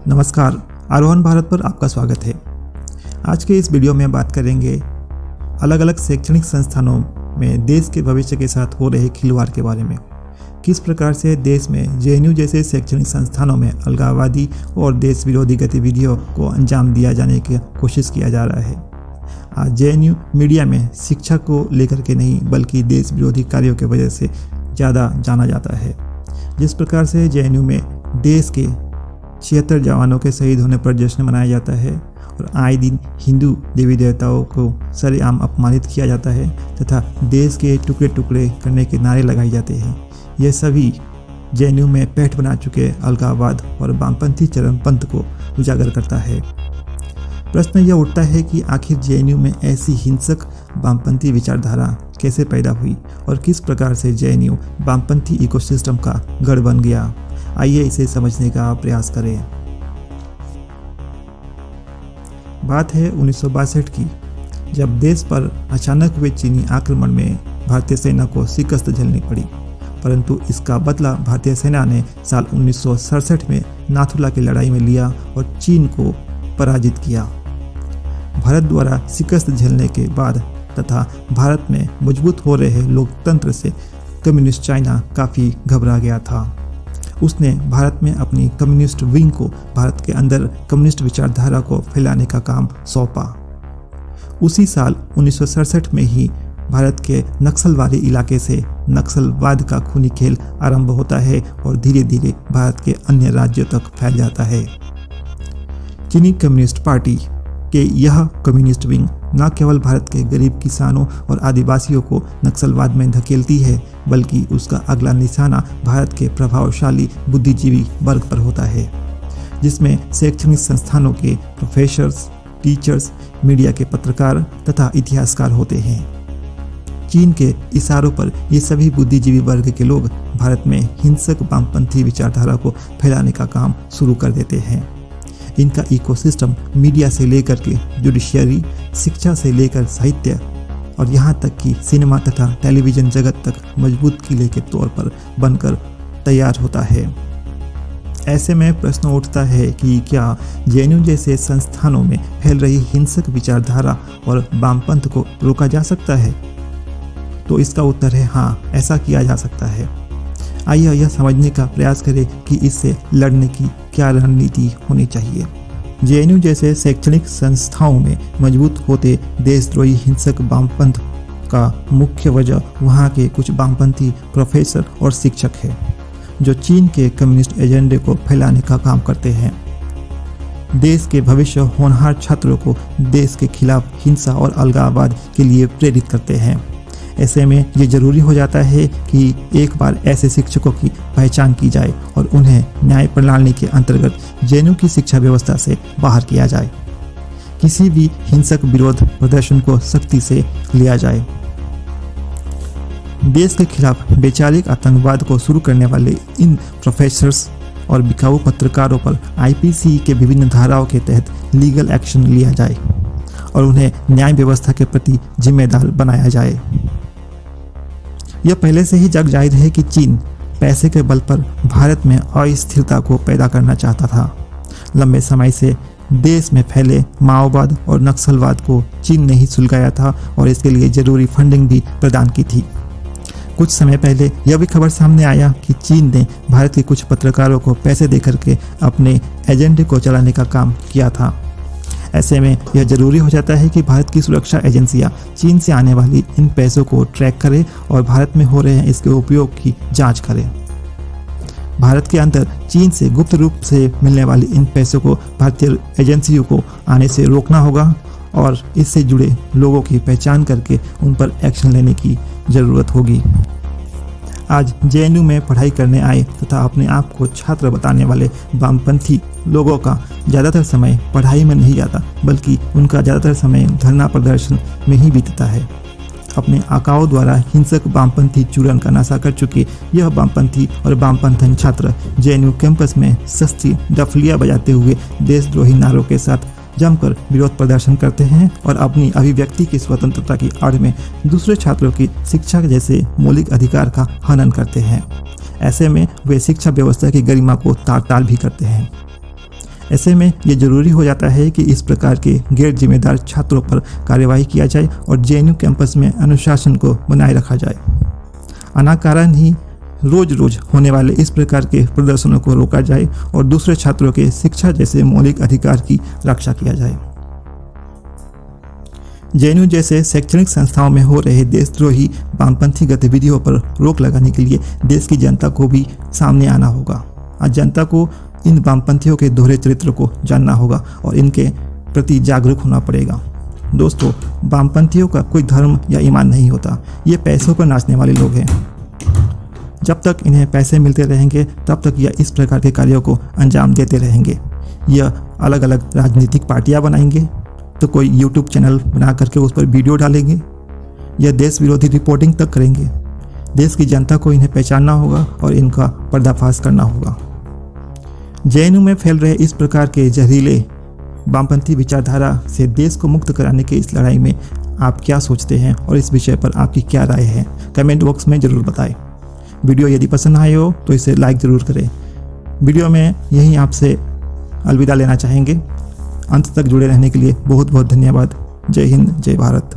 नमस्कार, आरोहण भारत पर आपका स्वागत है। आज के इस वीडियो में बात करेंगे अलग अलग शैक्षणिक संस्थानों में देश के भविष्य के साथ हो रहे खिलवाड़ के बारे में। किस प्रकार से देश में जेएनयू जैसे शैक्षणिक संस्थानों में अलगाववादी और देश विरोधी गतिविधियों को अंजाम दिया जाने की कोशिश किया जा रहा है। आज जेएनयू मीडिया में शिक्षा को लेकर के नहीं बल्कि देश विरोधी कार्यों की वजह से ज़्यादा जाना जाता है। जिस प्रकार से जेएनयू में देश के 76 जवानों के शहीद होने पर जश्न मनाया जाता है और आए दिन हिंदू देवी देवताओं को सरेआम अपमानित किया जाता है तथा देश के टुकड़े टुकड़े करने के नारे लगाए जाते हैं, ये सभी जेएनयू में पैठ बना चुके अलगाववाद और वामपंथी चरमपंथ को उजागर करता है। प्रश्न यह उठता है कि आखिर जेएनयू में ऐसी हिंसक वामपंथी विचारधारा कैसे पैदा हुई और किस प्रकार से जेएनयू वामपंथी इकोसिस्टम का गढ़ बन गया। आइए इसे समझने का प्रयास करें। बात है 1962 की, जब देश पर अचानक हुए चीनी आक्रमण में भारतीय सेना को शिकस्त झेलनी पड़ी, परंतु इसका बदला भारतीय सेना ने साल 1967 में नाथुला की लड़ाई में लिया और चीन को पराजित किया। भारत द्वारा शिकस्त झेलने के बाद तथा भारत में मजबूत हो रहे लोकतंत्र से कम्युनिस्ट चाइना काफ़ी घबरा गया था। उसने भारत में अपनी कम्युनिस्ट विंग को भारत के अंदर कम्युनिस्ट विचारधारा को फैलाने का काम सौंपा। उसी साल 1967 में ही भारत के नक्सलवादी इलाके से नक्सलवाद का खूनी खेल आरंभ होता है और धीरे धीरे भारत के अन्य राज्यों तक फैल जाता है। चीनी कम्युनिस्ट पार्टी के यह कम्युनिस्ट विंग न केवल भारत के गरीब किसानों और आदिवासियों को नक्सलवाद में धकेलती है बल्कि उसका अगला निशाना भारत के प्रभावशाली बुद्धिजीवी वर्ग पर होता है, जिसमें शैक्षणिक संस्थानों के प्रोफेसर्स, टीचर्स, मीडिया के पत्रकार तथा इतिहासकार होते हैं। चीन के इशारों पर ये सभी बुद्धिजीवी वर्ग के लोग भारत में हिंसक वामपंथी विचारधारा को फैलाने का काम शुरू कर देते हैं। इनका इकोसिस्टम मीडिया से लेकर के जुडिशियरी, शिक्षा से लेकर साहित्य और यहाँ तक कि सिनेमा तथा टेलीविज़न जगत तक मजबूत किले के तौर पर बनकर तैयार होता है। ऐसे में प्रश्न उठता है कि क्या जेएनयू जैसे संस्थानों में फैल रही हिंसक विचारधारा और वामपंथ को रोका जा सकता है? तो इसका उत्तर है हाँ, ऐसा किया जा सकता है। आइए यह समझने का प्रयास करें कि इससे लड़ने की क्या रणनीति होनी चाहिए। जेएनयू जैसे शैक्षणिक संस्थाओं में मजबूत होते देशद्रोही हिंसक वामपंथ का मुख्य वजह वहाँ के कुछ वामपंथी प्रोफेसर और शिक्षक है, जो चीन के कम्युनिस्ट एजेंडे को फैलाने का काम करते हैं। देश के भविष्य होनहार छात्रों को देश के खिलाफ हिंसा और अलगाववाद के लिए प्रेरित करते हैं। ऐसे में ये जरूरी हो जाता है कि एक बार ऐसे शिक्षकों की पहचान की जाए और उन्हें न्याय प्रणाली के अंतर्गत जेएनयू की शिक्षा व्यवस्था से बाहर किया जाए। किसी भी हिंसक विरोध प्रदर्शन को सख्ती से लिया जाए। देश के खिलाफ वैचारिक आतंकवाद को शुरू करने वाले इन प्रोफेसर्स और बिकाऊ पत्रकारों पर आईपीसी के विभिन्न धाराओं के तहत लीगल एक्शन लिया जाए और उन्हें न्याय व्यवस्था के प्रति जिम्मेदार बनाया जाए। यह पहले से ही जग जाहिर है कि चीन पैसे के बल पर भारत में अस्थिरता को पैदा करना चाहता था। लंबे समय से देश में फैले माओवाद और नक्सलवाद को चीन ने ही सुलगाया था और इसके लिए जरूरी फंडिंग भी प्रदान की थी। कुछ समय पहले यह भी खबर सामने आया कि चीन ने भारत के कुछ पत्रकारों को पैसे देकर के अपने एजेंडे को चलाने का काम किया था। ऐसे में यह जरूरी हो जाता है कि भारत की सुरक्षा एजेंसियां चीन से आने वाली इन पैसों को ट्रैक करें और भारत में हो रहे हैं इसके उपयोग की जांच करें। भारत के अंदर चीन से गुप्त रूप से मिलने वाली इन पैसों को भारतीय एजेंसियों को आने से रोकना होगा और इससे जुड़े लोगों की पहचान करके उन पर एक्शन लेने की ज़रूरत होगी। आज जेएनयू में पढ़ाई करने आए तथा अपने आप को छात्र बताने वाले वामपंथी लोगों का ज़्यादातर समय पढ़ाई में नहीं जाता बल्कि उनका ज़्यादातर समय धरना प्रदर्शन में ही बीतता है। अपने आकाओं द्वारा हिंसक वामपंथी चूरण का नशा कर चुके यह वामपंथी और वामपंथन छात्र जेएनयू कैंपस में सस्ती डफलियाँ बजाते हुए देशद्रोही नारों के साथ जमकर विरोध प्रदर्शन करते हैं और अपनी अभिव्यक्ति की स्वतंत्रता की आड़ में दूसरे छात्रों की शिक्षा जैसे मौलिक अधिकार का हनन करते हैं। ऐसे में वे शिक्षा व्यवस्था की गरिमा को तार-तार भी करते हैं। ऐसे में ये जरूरी हो जाता है कि इस प्रकार के गैर जिम्मेदार छात्रों पर कार्यवाही किया जाए और जेएनयू कैंपस में अनुशासन को बनाए रखा जाए। अनाकारण ही रोज रोज होने वाले इस प्रकार के प्रदर्शनों को रोका जाए और दूसरे छात्रों के शिक्षा जैसे मौलिक अधिकार की रक्षा किया जाए। जेएनयू जैसे शैक्षणिक संस्थाओं में हो रहे देशद्रोही वामपंथी गतिविधियों पर रोक लगाने के लिए देश की जनता को भी सामने आना होगा। आज जनता को इन वामपंथियों के दोहरे चरित्र को जानना होगा और इनके प्रति जागरूक होना पड़ेगा। दोस्तों, वामपंथियों का कोई धर्म या ईमान नहीं होता। ये पैसों पर नाचने वाले लोग हैं। जब तक इन्हें पैसे मिलते रहेंगे तब तक यह इस प्रकार के कार्यों को अंजाम देते रहेंगे। यह अलग अलग राजनीतिक पार्टियां बनाएंगे तो कोई यूट्यूब चैनल बना करके उस पर वीडियो डालेंगे। यह देश विरोधी रिपोर्टिंग तक करेंगे। देश की जनता को इन्हें पहचानना होगा और इनका पर्दाफाश करना होगा। जेएनयू में फैल रहे इस प्रकार के जहरीले वामपंथी विचारधारा से देश को मुक्त कराने की इस लड़ाई में आप क्या सोचते हैं और इस विषय पर आपकी क्या राय है, कमेंट बॉक्स में ज़रूर बताएं। वीडियो यदि पसंद आए हो तो इसे लाइक ज़रूर करें। वीडियो में यहीं आपसे अलविदा लेना चाहेंगे। अंत तक जुड़े रहने के लिए बहुत बहुत धन्यवाद। जय हिंद, जय भारत।